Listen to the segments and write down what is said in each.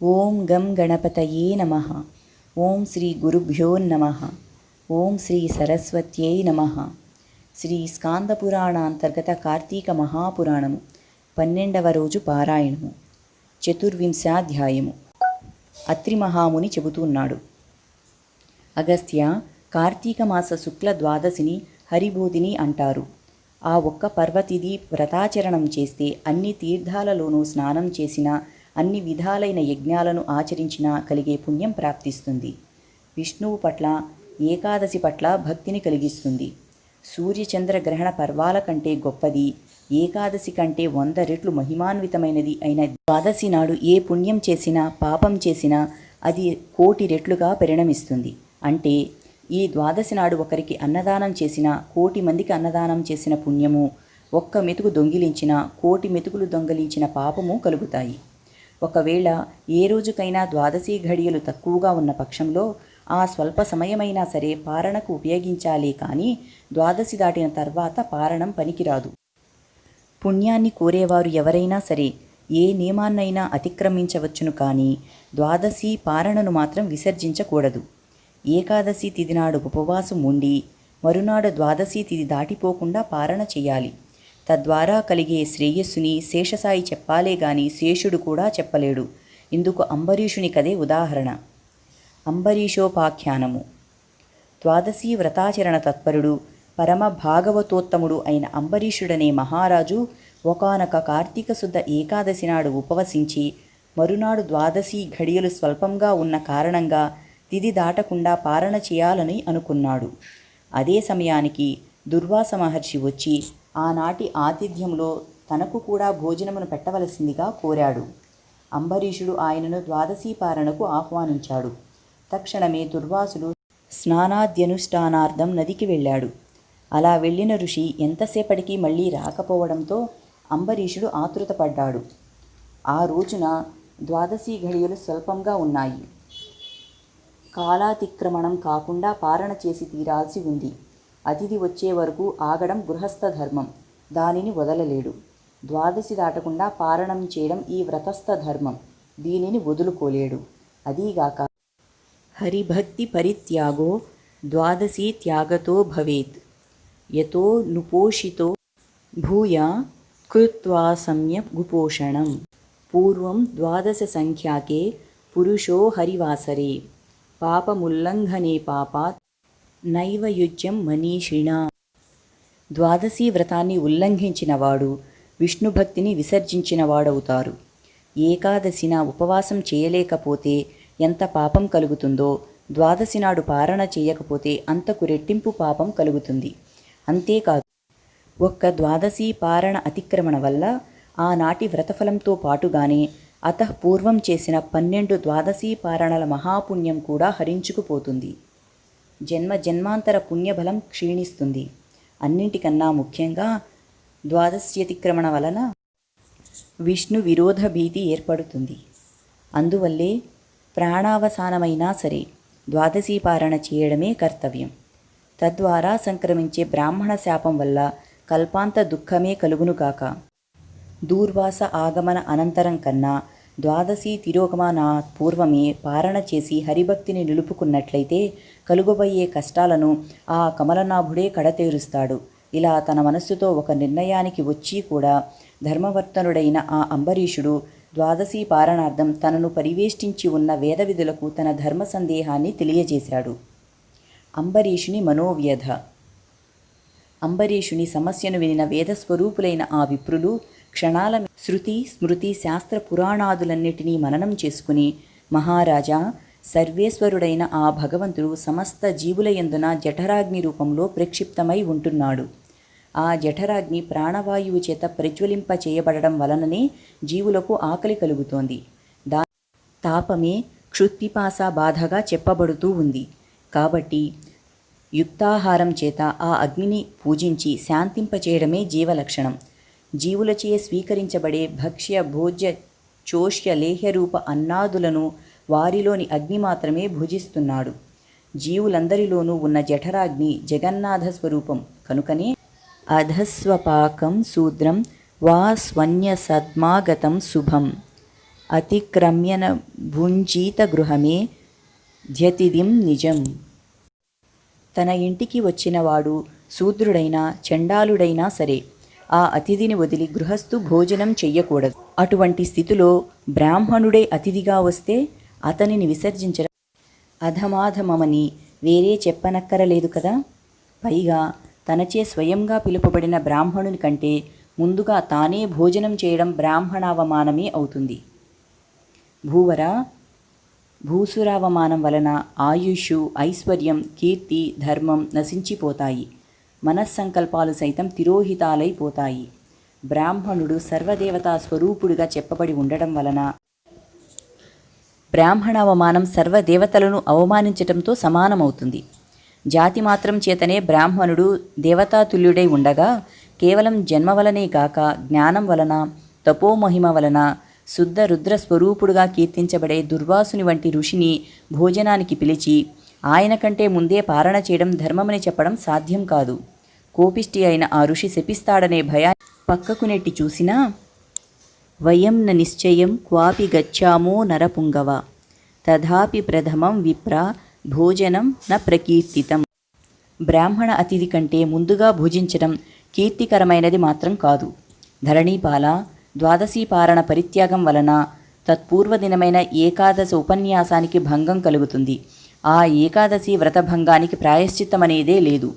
ఓం గం గణపతయే నమః. ఓం శ్రీ గురుభ్యో నమః. ఓం శ్రీ సరస్వత్యై నమః. శ్రీ స్కాందపురాణాంతర్గత కార్తీక మహాపురాణము 12వ రోజు పారాయణము. చతుర్వింశాధ్యాయము. అత్రి మహాముని చెబుతున్నాడు. అగస్త్య, కార్తీక మాస శుక్ల ద్వాదశిని హరిబోధిని అంటారు. ఆ ఒక్క పర్వతిథి వ్రతాచరణం చేస్తే అన్ని తీర్థాలలోనూ స్నానం చేసినా, అన్ని విధాలైన యజ్ఞాలను ఆచరించినా కలిగే పుణ్యం ప్రాప్తిస్తుంది. విష్ణువు పట్ల, ఏకాదశి పట్ల భక్తిని కలిగిస్తుంది. సూర్యచంద్ర గ్రహణ పర్వాల కంటే గొప్పది, ఏకాదశి కంటే 100 రెట్లు మహిమాన్వితమైనది అయిన ద్వాదశి నాడు ఏ పుణ్యం చేసినా, పాపం చేసినా అది 1,000,000 రెట్లుగా పరిణమిస్తుంది. అంటే ఈ ద్వాదశి నాడు ఒకరికి అన్నదానం చేసిన 1,000,000 మందికి అన్నదానం చేసిన పుణ్యము, ఒక్క మెతుకు దొంగిలించిన 1,000,000 మెతుకులు దొంగిలించిన పాపము కలుగుతాయి. ఒకవేళ ఏ రోజుకైనా ద్వాదశి ఘడియలు తక్కువగా ఉన్న పక్షంలో ఆ స్వల్ప సమయమైనా సరే పారణకు ఉపయోగించాలే కానీ ద్వాదశి దాటిన తర్వాత పారణం పనికిరాదు. పుణ్యాన్ని కోరేవారు ఎవరైనా సరే ఏ నియమాన్నైనా అతిక్రమించవచ్చును కానీ ద్వాదశి పారణను మాత్రం విసర్జించకూడదు. ఏకాదశి తిథి నాడు ఉపవాసం ఉండి మరునాడు ద్వాదశి తిథి దాటిపోకుండా పారణ చేయాలి. తద్వారా కలిగే శ్రేయస్సుని శేషసాయి చెప్పాలే గాని శేషుడు కూడా చెప్పలేడు. ఇందుకు అంబరీషుని కదే ఉదాహరణ. అంబరీషోపాఖ్యానము. ద్వాదశి వ్రతాచరణ తత్పరుడు, పరమ భాగవతోత్తముడు అయిన అంబరీషుడనే మహారాజు ఒకానొక కార్తీక శుద్ధ ఏకాదశి నాడు ఉపవసించి మరునాడు ద్వాదశి ఘడియలు స్వల్పంగా ఉన్న కారణంగా తిథి దాటకుండా పారణ చేయాలని అనుకున్నాడు. అదే సమయానికి దుర్వాస మహర్షి వచ్చి ఆనాటి ఆతిథ్యంలో తనకు కూడా భోజనమును పెట్టవలసిందిగా కోరాడు. అంబరీషుడు ఆయనను ద్వాదశి పారణకు ఆహ్వానించాడు. తక్షణమే దుర్వాసుడు స్నానాద్యనుష్ఠానార్థం నదికి వెళ్ళాడు. అలా వెళ్ళిన ఋషి ఎంతసేపటికి మళ్ళీ రాకపోవడంతో అంబరీషుడు ఆతృతపడ్డాడు. ఆ రోజున ద్వాదశి ఘడియలు స్వల్పంగా ఉన్నాయి. కాలాతిక్రమణం కాకుండా పారణ చేసి తీరాల్సి ఉంది. అతిథి వచ్చే వరకు ఆగడం గృహస్థ ధర్మం, దానిని వదలలేడు. ద్వాదశి దాటకుండా పారణం చేయడం ఈ వ్రతస్థ ధర్మం, దీనిని వదులుకోలేడు. అదీగాక హరిభక్తి పరిత్యాగో ద్వాదశి త్యాగతో భవేత్ యతో నుపోషితో భూయా కృత్వా సమ్యక్ గుపోషణం పూర్వం ద్వాదశ సంఖ్యాకే పురుషో హరివాసరే పాపముల్లంఘనే పాపాత్ నైవ యుజ్యం మనీషిణా. ద్వాదశి వ్రతాన్ని ఉల్లంఘించినవాడు విష్ణుభక్తిని విసర్జించినవాడవుతారు. ఏకాదశిన ఉపవాసం చేయలేకపోతే ఎంత పాపం కలుగుతుందో ద్వాదశి నాడు పారణ చేయకపోతే అంతకు రెట్టింపు పాపం కలుగుతుంది. అంతేకాదు, ఒక్క ద్వాదశి పారణ అతిక్రమణ వల్ల ఆనాటి వ్రతఫలంతో పాటుగానే అతఃపూర్వం చేసిన 12 ద్వాదశి పారణల మహాపుణ్యం కూడా హరించుకుపోతుంది. జన్మ జన్మాంతర పుణ్యబలం క్షీణిస్తుంది. అన్నింటికన్నా ముఖ్యంగా ద్వాదశ్యతిక్రమణ వలన విష్ణు విరోధ భీతి ఏర్పడుతుంది. అందువల్లే ప్రాణావసానమైనా సరే ద్వాదశి పారణ చేయడమే కర్తవ్యం. తద్వారా సంక్రమించే బ్రాహ్మణ శాపం వల్ల కల్పాంత దుఃఖమే కలుగునుగాక. దూర్వాస ఆగమన అనంతరం కన్నా ద్వాదశి తిరోగమనా పూర్వమే పారణ చేసి హరిభక్తిని నిలుపుకున్నట్లయితే కలుగబోయే కష్టాలను ఆ కమలనాభుడే కడతేరుస్తాడు. ఇలా తన మనస్సుతో ఒక నిర్ణయానికి వచ్చి కూడా ధర్మవర్తనుడైన ఆ అంబరీషుడు ద్వాదశి పారణార్థం తనను పరివేష్టించి ఉన్న వేద విధులకు తన ధర్మ సందేహాన్ని తెలియజేశాడు. అంబరీషుని మనోవ్యధ. అంబరీషుని సమస్యను వినిన వేదస్వరూపులైన ఆ విప్రులు క్షణాల శృతి స్మృతి శాస్త్ర పురాణాదులన్నిటినీ మననం చేసుకుని, మహారాజా, సర్వేశ్వరుడైన ఆ భగవంతుడు సమస్త జీవుల యందున జఠరాగ్ని రూపంలో ప్రక్షిప్తమై ఉంటున్నాడు. ఆ జఠరాగ్ని ప్రాణవాయువు చేత ప్రజ్వలింప చేయబడడం వలననే జీవులకు ఆకలి కలుగుతోంది. తాపమే క్షుత్పిపాస బాధగా చెప్పబడుతూ ఉంది. కాబట్టి యుక్తాహారం చేత ఆ అగ్నిని పూజించి శాంతింపచేయడమే జీవలక్షణం. జీవులచే స్వీకరించబడే భక్ష్య భోజ్య చోష్య లేహ్యరూప అన్నాదులను వారిలోని అగ్ని మాత్రమే భుజిస్తున్నాడు. జీవులందరిలోనూ ఉన్న జఠరాగ్ని జగన్నాథ స్వరూపం కనుకనే అధస్వపాకం శూద్రం వా స్వన్య సద్మాగతం శుభం అతిక్రమ్యన భుంజీత గృహమే ధ్యతిదిం నిజం. తన ఇంటికి వచ్చినవాడు శూద్రుడైనా చండాలుడైనా సరే ఆ అతిథిని వదిలి గృహస్థు భోజనం చెయ్యకూడదు. అటువంటి స్థితిలో బ్రాహ్మణుడే అతిథిగా వస్తే అతనిని విసర్జించడం అధమాధమమని వేరే చెప్పనక్కరలేదు కదా. పైగా తనచే స్వయంగా పిలుపబడిన బ్రాహ్మణుని కంటే ముందుగా తానే భోజనం చేయడం బ్రాహ్మణావమానమే అవుతుంది. భూసురావమానం వలన ఆయుష్, ఐశ్వర్యం, కీర్తి, ధర్మం నశించిపోతాయి. మనస్సంకల్పాలు సైతం తిరోహితాలైపోతాయి. బ్రాహ్మణుడు సర్వదేవతా స్వరూపుడుగా చెప్పబడి ఉండడం వలన బ్రాహ్మణావమానం సర్వదేవతలను అవమానించటంతో సమానమవుతుంది. జాతి మాత్రం చేతనే బ్రాహ్మణుడు దేవతాతుల్యుడై ఉండగా కేవలం జన్మ వలనే గాక జ్ఞానం వలన, తపోమహిమ వలన శుద్ధ రుద్ర స్వరూపుడుగా కీర్తించబడే దుర్వాసుని వంటి ఋషిని భోజనానికి పిలిచి ఆయన కంటే ముందే పారణ చేయడం ధర్మమని చెప్పడం సాధ్యం కాదు. కోపిష్టి అయిన ఆ ఋషి శపిస్తాడనే భయాన్ని పక్కకు నెట్టి చూసినా వయం న నిశ్చయం క్వాపి గచ్చామో నరపుంగవ తథాపి ప్రథమం విప్ర భోజనం న ప్రకీర్తితం. బ్రాహ్మణ అతిథి కంటే ముందుగా భుజించడం కీర్తికరమైనది మాత్రం కాదు. ధరణీపాల ద్వాదశీ పారణ పరిత్యాగం వలన తత్పూర్వదినమైన ఏకాదశి ఉపన్యాసానికి భంగం కలుగుతుంది. ఆ ఏకాదశి వ్రతభంగానికి ప్రాయశ్చిత్తమనేదే లేదు.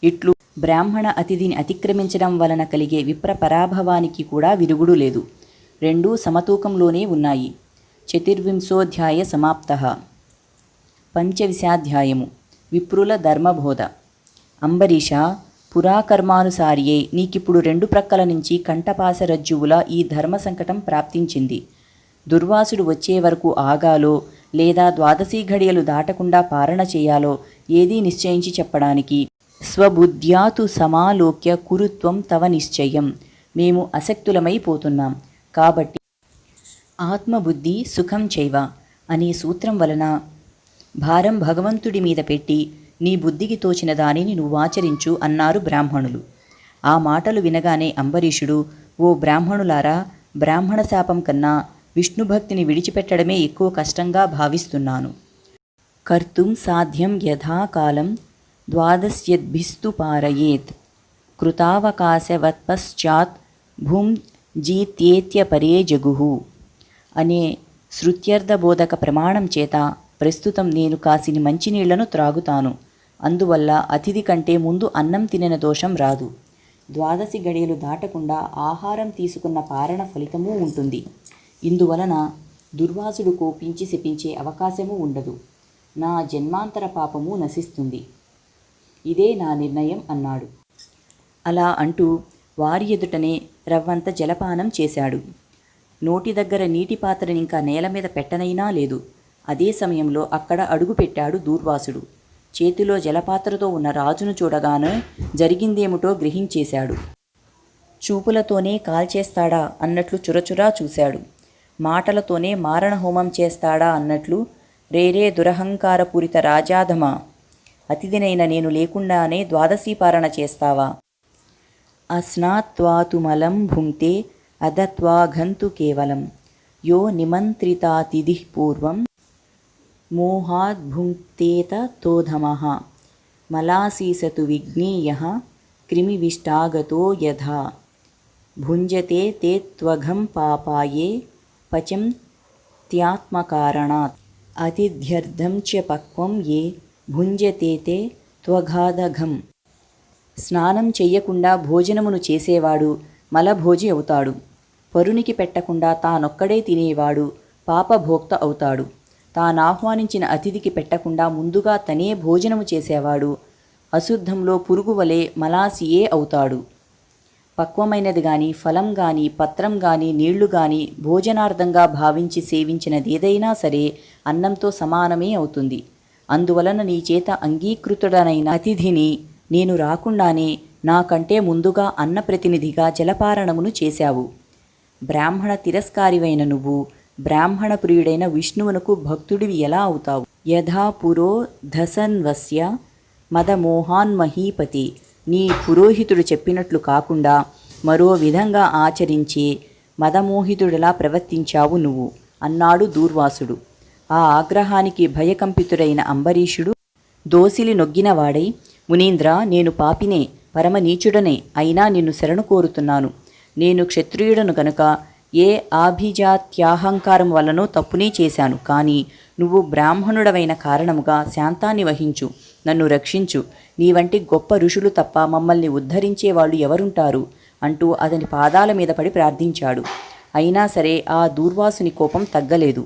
ఇట్లు బ్రాహ్మణ అతిథిని అతిక్రమించడం వలన కలిగే విప్ర పరాభవానికి కూడా విరుగుడు లేదు. రెండూ సమతూకంలోనే ఉన్నాయి. చతుర్వింశోధ్యాయ సమాప్తః. పంచవిశాధ్యాయము విప్రుల ధర్మబోధ. అంబరీష, పురాకర్మానుసారియే నీకిప్పుడు రెండు ప్రక్కల నుంచి కంఠపాసరజ్జువుల ఈ ధర్మ సంకటం ప్రాప్తించింది. దుర్వాసుడు వచ్చే వరకు ఆగాలో లేదా ద్వాదశీ ఘడియలు దాటకుండా పారణ చేయాలో ఏదీ నిశ్చయించి చెప్పడానికి స్వబుద్ధ్యాతు సమాలోక్య కురుత్వం తవ నిశ్చయం. మేము అసక్తులమైపోతున్నాం కాబట్టి ఆత్మబుద్ధి సుఖం చైవ అనే సూత్రం వలన భారం భగవంతుడి మీద పెట్టి నీ బుద్ధికి తోచిన దానిని నువ్వాచరించు అన్నారు బ్రాహ్మణులు. ఆ మాటలు వినగానే అంబరీషుడు, ఓ బ్రాహ్మణులారా, బ్రాహ్మణ శాపం కన్నా విష్ణుభక్తిని విడిచిపెట్టడమే ఎక్కువ కష్టంగా భావిస్తున్నాను. కర్తుం సాధ్యం యథాకాలం ద్వాదశ్యద్భిస్తు పారయేత్ కృతావకాశవత్పశ్చాత్ భుంజీత్యేత్యపరే జగుః అనే శృత్యర్థబోధక ప్రమాణం చేత ప్రస్తుతం నేను కాసిని మంచినీళ్లను త్రాగుతాను. అందువల్ల అతిథి కంటే ముందు అన్నం తినిన దోషం రాదు. ద్వాదశి గడియలు దాటకుండా ఆహారం తీసుకున్న పారణ ఫలితమూ ఉంటుంది. ఇందువలన దుర్వాసుడు కోపించి శపించే అవకాశమూ ఉండదు. నా జన్మాంతర పాపము నశిస్తుంది. ఇదే నా నిర్ణయం అన్నాడు. అలా అంటూ వారి ఎదుటనే రవ్వంత జలపానం చేశాడు. నోటి దగ్గర నీటి పాత్రనింకా నేల మీద పెట్టనైనా లేదు. అదే సమయంలో అక్కడ అడుగుపెట్టాడు దూర్వాసుడు. చేతిలో జలపాత్రతో ఉన్న రాజును చూడగానే జరిగిందేమిటో గ్రహించేశాడు. చూపులతోనే కాల్చేస్తాడా అన్నట్లు చురచురా చూశాడు. మాటలతోనే మారణహోమం చేస్తాడా అన్నట్లు రేరే దురహంకారపూరిత రాజాధమా, అతిథినైన నేను లేకుండానే ద్వాదశీ పారణ చేస్తావా? అస్నాత్వాతుమలం భుంక్తే అదత్వాఘంతు కేవలం యో నిమంత్రితాతిథిః పూర్వం మోహాద్భుంక్తేత తోధమః మలాసీసతు విజ్ఞేయః క్రిమివిష్టాగతో యథా భుంజతే తే త్వఘం పాపాయే పచం త్యాత్మకారణాత్ అతిథ్యర్థం చ పక్వం ఏ భుంజతే తే త్వఘాదఘం. స్నానం చెయ్యకుండా భోజనమును చేసేవాడు మలభోజి అవుతాడు. పరునికి పెట్టకుండా తానొక్కడే తినేవాడు పాపభోక్త అవుతాడు. తానాహ్వానించిన అతిథికి పెట్టకుండా ముందుగా తనే భోజనము చేసేవాడు అశుద్ధంలో పురుగు వలె మలాసియే అవుతాడు. పక్వమైనది గాని, ఫలం గాని, పత్రం గాని, నీళ్లు గాని భోజనార్థంగా భావించి సేవించినదేదైనా సరే అన్నంతో సమానమే అవుతుంది. అందువలన నీ చేత అంగీకృతుడనైన అతిథిని నేను రాకుండానే నాకంటే ముందుగా అన్నప్రతినిధిగా జలపారణమును చేశావు. బ్రాహ్మణ తిరస్కారివైన నువ్వు బ్రాహ్మణ ప్రియుడైన విష్ణువునకు భక్తుడివి ఎలా అవుతావు? యథా పురో ధసన్వస్య మదమోహాన్మహీపతి, నీ పురోహితుడు చెప్పినట్లు కాకుండా మరో విధంగా ఆచరించే మదమోహితుడిలా ప్రవర్తించావు నువ్వు. అన్నాడు దూర్వాసుడు. ఆ ఆగ్రహానికి భయకంపితుడైన అంబరీషుడు దోసిలి నొగ్గినవాడై, మునీంద్ర, నేను పాపినే, పరమనీచుడనే, అయినా నిన్ను శరణు కోరుతున్నాను. నేను క్షత్రియుడను గనుక ఏ ఆభిజాత్యాహంకారం వల్లనో తప్పునే చేశాను. కానీ నువ్వు బ్రాహ్మణుడవైన కారణముగా శాంతాన్ని వహించు, నన్ను రక్షించు. నీ వంటి గొప్ప ఋషులు తప్ప మమ్మల్ని ఉద్ధరించేవాళ్ళు ఎవరుంటారు అంటూ అతని పాదాల మీద పడి ప్రార్థించాడు. అయినా సరే ఆ దూర్వాసుని కోపం తగ్గలేదు.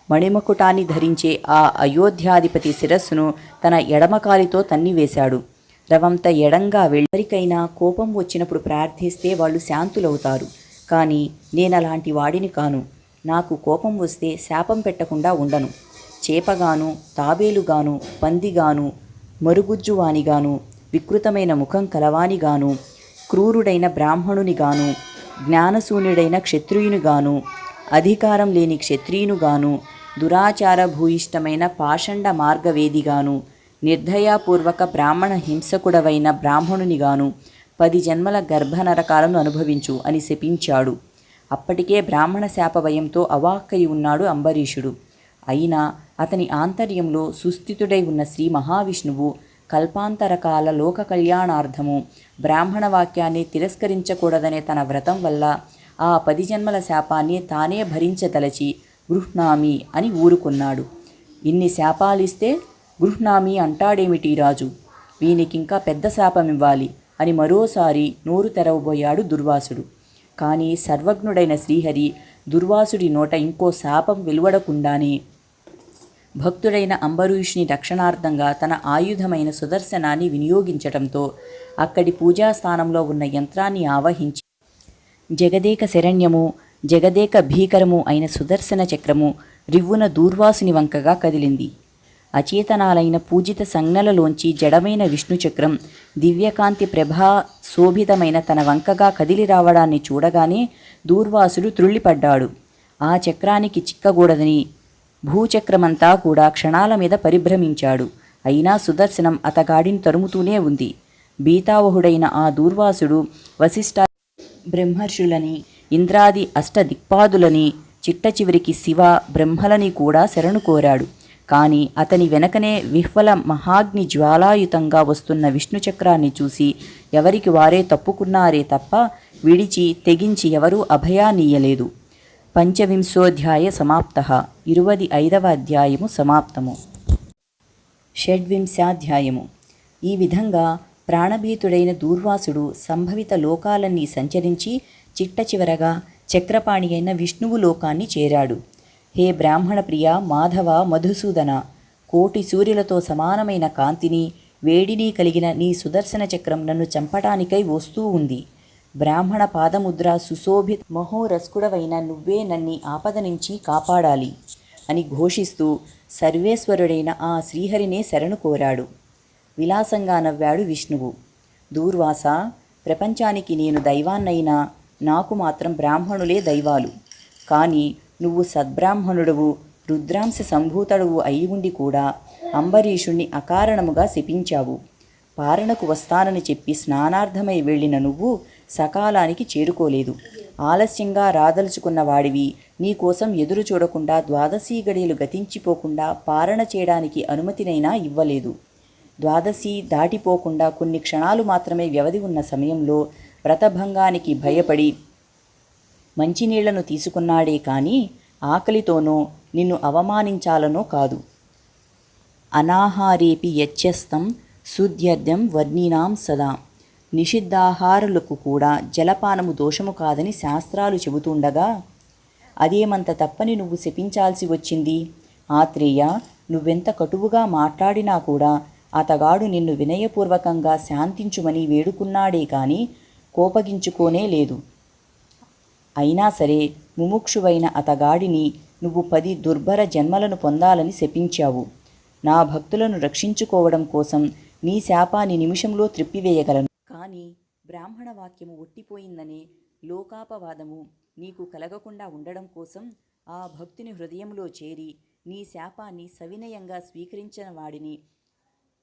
మణిమకుటాన్ని ధరించే ఆ అయోధ్యాధిపతి శిరస్సును తన ఎడమకాలితో తన్నివేశాడు. రవంత ఎడంగా వెళ్ళరికైనా కోపం వచ్చినప్పుడు ప్రార్థిస్తే వాళ్ళు శాంతులవుతారు. కానీ నేనలాంటి వాడిని కాను. నాకు కోపం వస్తే శాపం పెట్టకుండా ఉండను. చేపగాను, తాబేలుగాను, పందిగాను, మరుగుజ్జువానిగాను, వికృతమైన ముఖం కలవానిగాను, క్రూరుడైన బ్రాహ్మణునిగాను, జ్ఞానశూన్యుడైన క్షత్రియునిగాను, అధికారం లేని క్షత్రియునిగాను, దురాచార భూయిష్టమైన పాషండ మార్గవేదిగాను, నిర్దయాపూర్వక బ్రాహ్మణ హింసకుడవైన బ్రాహ్మణునిగాను 10 జన్మల గర్భనరకాలను అనుభవించు అని శపించాడు. అప్పటికే బ్రాహ్మణ శాపభయంతో అవాక్కయి ఉన్నాడు అంబరీషుడు. అయినా అతని ఆంతర్యంలో సుస్థితుడై ఉన్న శ్రీ మహావిష్ణువు కల్పాంతరకాల లోక కళ్యాణార్థము బ్రాహ్మణ వాక్యాన్ని తిరస్కరించకూడదనే తన వ్రతం వల్ల ఆ 10 జన్మల శాపాన్ని తానే భరించదలచి గృహ్ణామి అని ఊరుకున్నాడు. ఇన్ని శాపాలిస్తే గృహ్ణామి అంటాడేమిటి రాజు, వీనికింకా పెద్ద శాపమివ్వాలి అని మరోసారి నోరు తెరవబోయాడు దుర్వాసుడు. కానీ సర్వజ్ఞుడైన శ్రీహరి దుర్వాసుడి నోట ఇంకో శాపం వెలువడకుండానే భక్తుడైన అంబరీషుని రక్షణార్థంగా తన ఆయుధమైన సుదర్శనాన్ని వినియోగించటంతో అక్కడి పూజాస్థానంలో ఉన్న యంత్రాన్ని ఆవహించి జగదేక శరణ్యము, జగదేక భీకరము అయిన సుదర్శన చక్రము రివ్వున దూర్వాసుని వంకగా కదిలింది. అచేతనాలైన పూజిత సంజ్ఞలలోంచి జడమైన విష్ణుచక్రం దివ్యకాంతి ప్రభా శోభితమైన తన వంకగా కదిలి రావడాన్ని చూడగానే దూర్వాసుడు త్రుళ్ళిపడ్డాడు. ఆ చక్రానికి చిక్కకూడదని భూచక్రమంతా కూడా క్షణాల మీద పరిభ్రమించాడు. అయినా సుదర్శనం అతగాడిని తరుముతూనే ఉంది. బీతావహుడైన ఆ దూర్వాసుడు వశిష్ఠ బ్రహ్మర్షులని, ఇంద్రాది అష్టదిక్పాదులని, చిట్ట చివరికి శివ బ్రహ్మలని కూడా శరణు కోరాడు. కానీ అతని వెనకనే విహ్వల మహాగ్ని జ్వాలాయుతంగా వస్తున్న విష్ణుచక్రాన్ని చూసి ఎవరికి వారే తప్పుకున్నారే తప్ప విడిచి తెగించి ఎవరూ అభయానీయలేదు. పంచవింశోధ్యాయ సమాప్తః. 25వ అధ్యాయము సమాప్తము. షడ్వింశాధ్యాయము. ఈ విధంగా ప్రాణభీతుడైన దూర్వాసుడు సంభవిత లోకాలన్నీ సంచరించి చిట్ట చివరగా చక్రపాణి అయిన విష్ణువు లోకాన్ని చేరాడు. హే బ్రాహ్మణ ప్రియ, మాధవ, మధుసూదన, కోటి సూర్యులతో సమానమైన కాంతిని, వేడిని కలిగిన నీ సుదర్శన చక్రం నన్ను చంపటానికై వస్తూ ఉంది. బ్రాహ్మణ పాదముద్ర సుశోభిత మహోరస్కుడవైన నువ్వే నన్ని ఆపద నుంచి కాపాడాలి అని ఘోషిస్తూ సర్వేశ్వరుడైన ఆ శ్రీహరినే శరణు కోరాడు. విలాసంగా నవ్వాడు విష్ణువు. దూర్వాస, ప్రపంచానికి నేను దైవాన్నైనా నాకు మాత్రం బ్రాహ్మణులే దైవాలు. కానీ నువ్వు సద్బ్రాహ్మణుడవు, రుద్రాంశ సంభూతుడవు అయి ఉండి కూడా అంబరీషుణ్ణి అకారణముగా శపించావు. పారణకు వస్తానని చెప్పి స్నానార్థమై వెళ్ళిన నువ్వు సకాలానికి చేరుకోలేదు. ఆలస్యంగా రాదలుచుకున్న వాడివి నీకోసం ఎదురు చూడకుండా 12 గడియలు గతించిపోకుండా పారణ చేయడానికి అనుమతినైనా ఇవ్వలేదు. 12 దాటిపోకుండా కొన్ని క్షణాలు మాత్రమే వ్యవధి ఉన్న సమయంలో వ్రతభంగానికి భయపడి మంచినీళ్లను తీసుకున్నాడే కానీ ఆకలితోనో నిన్ను అవమానించాలనో కాదు. అనాహారేపి యచ్ఛస్తం శుద్ధ్యర్థం వర్ణీనాం సదా. నిషిద్ధాహారులకు కూడా జలపానము దోషము కాదని శాస్త్రాలు చెబుతుండగా అదేమంత తప్పని నువ్వు శపించాల్సి వచ్చింది? ఆత్రేయ, నువ్వెంత కటువుగా మాట్లాడినా కూడా అతగాడు నిన్ను వినయపూర్వకంగా శాంతించుమని వేడుకున్నాడే కానీ కోపగించుకోనే లేదు. అయినా సరే ముముక్షువైన అతగాడిని నువ్వు 10 దుర్భర జన్మలను పొందాలని శపించావు. నా భక్తులను రక్షించుకోవడం కోసం నీ శాపాన్ని నిమిషంలో త్రిప్పివేయగలను. కానీ బ్రాహ్మణ వాక్యము ఒట్టిపోయిందనే లోకాపవాదము నీకు కలగకుండా ఉండడం కోసం ఆ భక్తుని హృదయంలో చేరి నీ శాపాన్ని సవినయంగా స్వీకరించిన వాడిని,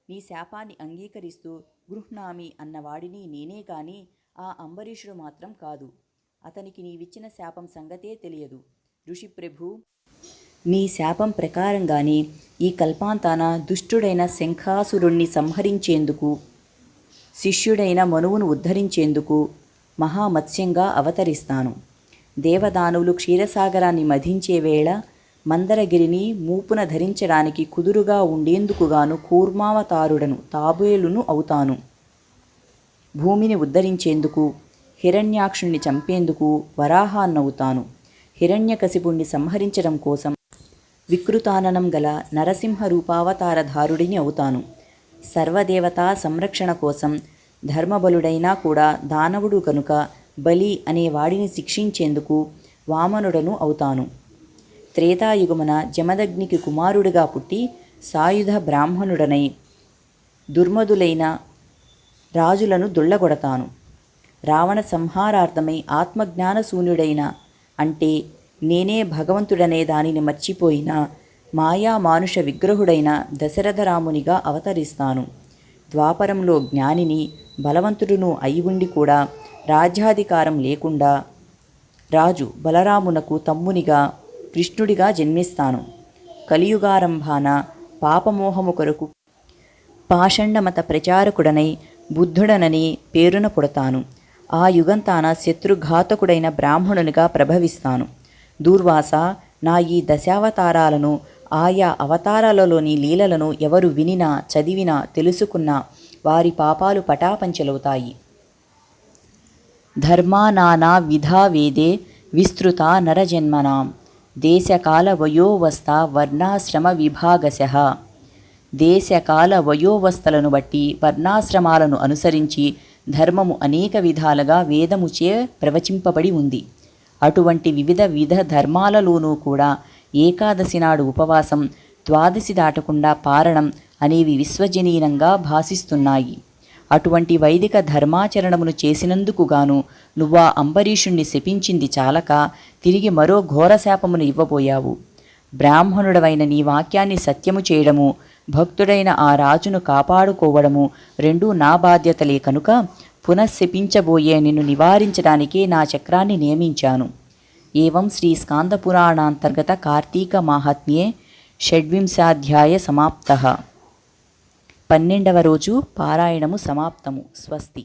నీ శాపాన్ని అంగీకరిస్తూ గృహ్ణామి అన్నవాడిని నేనే కానీ ఆ అంబరీషుడు మాత్రం కాదు. అతనికి నీవిచ్చిన శాపం సంగతే తెలియదు. ఋషిప్రభు, నీ శాపం ప్రకారంగానే ఈ కల్పాంతాన దుష్టుడైన శంఖాసురుణ్ణి సంహరించేందుకు, శిష్యుడైన మనువును ఉద్ధరించేందుకు మహామత్స్యంగా అవతరిస్తాను. దేవదానువులు క్షీరసాగరాన్ని మధించే వేళ మందరగిరిని మూపున ధరించడానికి కుదురుగా ఉండేందుకుగాను కూర్మావతారుడను తాబేలును అవుతాను. భూమిని ఉద్ధరించేందుకు, హిరణ్యాక్షుణ్ణి చంపేందుకు వరాహాన్నవుతాను. హిరణ్యకశిపుణ్ణి సంహరించడం కోసం వికృతాననం గల నరసింహ రూపావతారధారుడిని అవుతాను. సర్వదేవతా సంరక్షణ కోసం ధర్మబలుడైనా కూడా దానవుడు కనుక బలి అనే వాడిని శిక్షించేందుకు వామనుడను అవుతాను. త్రేతాయుగమున జమదగ్నికి కుమారుడిగా పుట్టి సాయుధ బ్రాహ్మణుడనై దుర్మదులైన రాజులను దుళ్ళగొడతాను. రావణ సంహారార్థమై ఆత్మజ్ఞానశూన్యుడైన, అంటే నేనే భగవంతుడనే దానిని మర్చిపోయిన మాయా మానుష విగ్రహుడైన దశరథరామునిగా అవతరిస్తాను. ద్వాపరంలో జ్ఞానిని, బలవంతుడును అయి ఉండి కూడా రాజ్యాధికారం లేకుండా రాజు బలరామునకు తమ్మునిగా కృష్ణుడిగా జన్మిస్తాను. కలియుగారంభాన పాపమోహము కొరకు పాషండమత ప్రచారకుడనై బుద్ధుడనని పేరున పుడతాను. ఆ యుగంతాన శత్రుఘాతకుడైన బ్రాహ్మణునిగా ప్రభవిస్తాను. దూర్వాస, నా ఈ దశావతారాలను, ఆయా అవతారాలలోని లీలలను ఎవరు వినినా, చదివినా, తెలుసుకున్నా వారి పాపాలు పటాపంచలవుతాయి. ధర్మానానా విధా వేదే విస్తృత నరజన్మనాం దేశకాల వయోవస్థ వర్ణాశ్రమ విభాగశః. దేశకాల వయోవస్థలను బట్టి వర్ణాశ్రమాలను అనుసరించి ధర్మము అనేక విధాలుగా వేదముచే ప్రవచింపబడి ఉంది. అటువంటి వివిధ ధర్మాలలోనూ కూడా ఏకాదశి నాడు ఉపవాసం, ద్వాదశి దాటకుండా పారణం అనేవి విశ్వజనీనంగా భాసిస్తున్నాయి. అటువంటి వైదిక ధర్మాచరణమును చేసినందుకు గాను నువ్వా అంబరీషుణ్ణి శపించింది చాలక తిరిగి మరో ఘోరశాపమును ఇవ్వబోయావు. బ్రాహ్మణుడవైన నీ వాక్యాన్ని సత్యము చేయడము, భక్తుడైన ఆ రాజును కాపాడుకోవడము రెండూ నా బాధ్యతలే కనుక పునఃశపించబోయే నిన్ను నివారించడానికే నా చక్రాన్ని నియమించాను. ఏవం శ్రీ స్కాందపురాణాంతర్గత కార్తీక మాహాత్మ్యే షడ్వింశాధ్యాయ సమాప్తః. 12వ రోజు పారాయణము సమాప్తము. స్వస్తి.